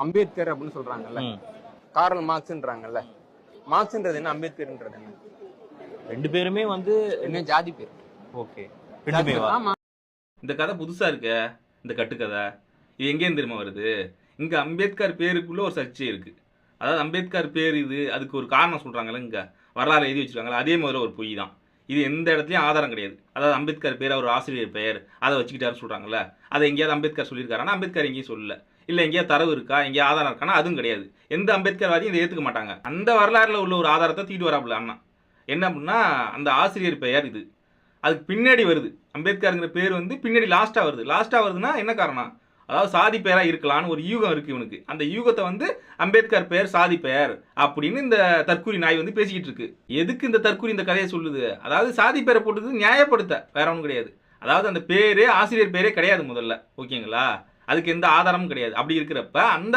அம்பேத்கர் அப்படின்னு சொல்றாங்கல்ல, கார்ல் மார்க்ஸ்ன்றாங்கல்ல, மார்க்ஸ்ன்றது என்ன, அம்பேத்கர்ன்றது என்ன? ரெண்டு பேருமே என்ன ஜாதி பேர். ஓகே, ரெண்டுமே ஆமா. இந்த கதை புதுசா இருக்க, இந்த கட்டுக்கதை இது எங்கேயும் தெரியுமா வருது? இங்க அம்பேத்கர் பேருக்குள்ள ஒரு சர்ச்சை இருக்கு. அதாவது அம்பேத்கர் பேர் இது, அதுக்கு ஒரு காரணம் சொல்றாங்கல்ல, இங்க வரலாறு எழுதி வச்சிருக்காங்களா, அதே முதல்ல ஒரு பொய் தான். இது எந்த இடத்துலயும் ஆதாரம் கிடையாது. அதாவது அம்பேத்கர் பேர் அவர் ஆசிரியர் பெயர், அதை வச்சுக்கிட்டாரு சொல்றாங்கல்ல, அதை எங்கேயாவது அம்பேத்கர் சொல்லியிருக்காருன்னா அம்பேத்கர் எங்கேயும் சொல்லல. இல்ல எங்கேயாவது தரவு இருக்கா, எங்கேயா ஆதாரம் இருக்கானா, அதுவும் கிடையாது. எந்த அம்பேத்கர்வாதியும் இதை ஏத்துக்க மாட்டாங்க. அந்த வரலாறுல உள்ள ஒரு ஆதாரத்தை தூக்கிட்டு வராப்புல அண்ணா. என்ன அப்படின்னா, அந்த ஆசிரியர் பெயர் இது, அதுக்கு பின்னாடி வருது. அம்பேத்கருங்கிற பேர் பின்னாடி லாஸ்டா வருதுன்னா என்ன காரணம்? அதாவது சாதி பெயரா இருக்கலாம்னு ஒரு யூகம் இருக்கு இவனுக்கு. அந்த யூகத்தை அம்பேத்கர் பெயர் சாதி பெயர் அப்படின்னு இந்த தற்கூரி நாய் பேசிக்கிட்டு இருக்கு. எதுக்கு இந்த தற்கூரி இந்த கதையை சொல்லுது? அதாவது சாதி பெயரை போட்டது நியாயப்படுத்த, வேற ஒன்றும் கிடையாது. அதாவது அந்த பேரே ஆசிரியர் பேரே கிடையாது முதல்ல, ஓகேங்களா? அதுக்கு எந்த ஆதாரமும் கிடையாது. அப்படி இருக்கிறப்ப அந்த